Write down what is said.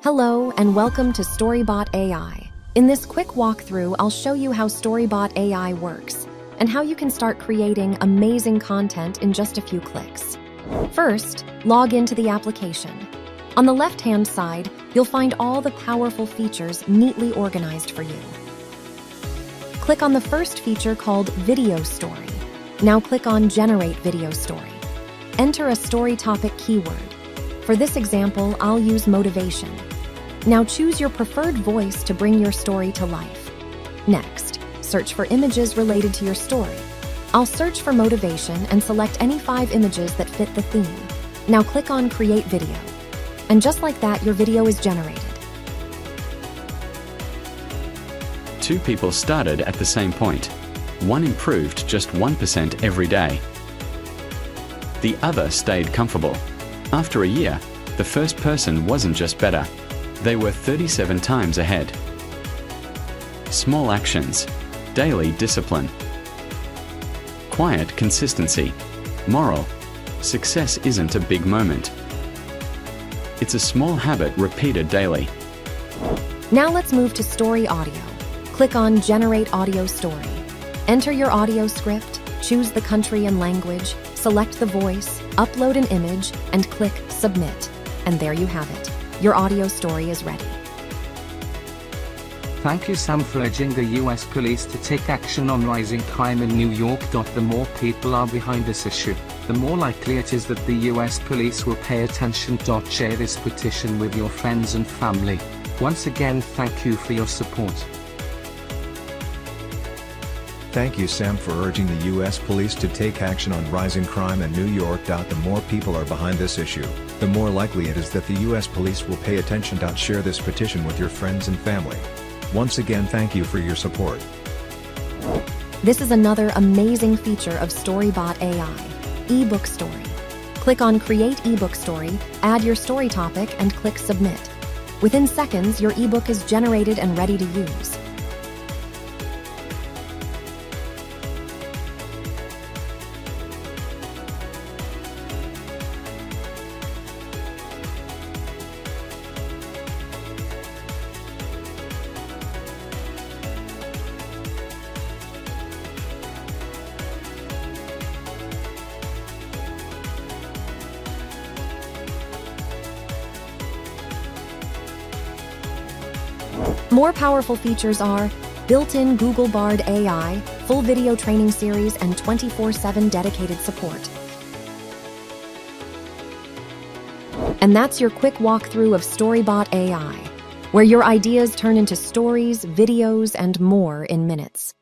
Hello and welcome to StoryBot AI. In this quick walkthrough, I'll show you how StoryBot AI works and how you can start creating amazing content in just a few clicks. First, log into the application. On the left-hand side, you'll find all the powerful features neatly organized for you. Click on the first feature called Video Story. Now click on Generate Video Story. Enter a story topic keyword. For this example, I'll use motivation. Now choose your preferred voice to bring your story to life. Next, search for images related to your story. I'll search for motivation and select any 5 images that fit the theme. Now click on Create Video. And just like that, your video is generated. 2 people started at the same point. One improved just 1% every day. The other stayed comfortable. After a year, the first person wasn't just better. They were 37 times ahead. Small actions. Daily discipline. Quiet consistency. Moral. Success isn't a big moment. It's a small habit repeated daily. Now let's move to Story Audio. Click on Generate Audio Story. Enter your audio script, choose the country and language, select the voice, upload an image, and click Submit. And there you have it. Your audio story is ready. Thank you, Sam, for urging the US police to take action on rising crime in New York. The more people are behind this issue, the more likely it is that the US police will pay attention. Share this petition with your friends and family. Once again, thank you for your support. Thank you, Sam, for urging the U.S. police to take action on rising crime in New York. The more people are behind this issue, the more likely it is that the U.S. police will pay attention. Share this petition with your friends and family. Once again, thank you for your support. This is another amazing feature of StoryBot AI, eBook Story. Click on Create eBook Story, add your story topic, and click Submit. Within seconds, your ebook is generated and ready to use. More powerful features are built-in Google Bard AI, full video training series, and 24/7 dedicated support. And that's your quick walkthrough of StoryBot AI, where your ideas turn into stories, videos, and more in minutes.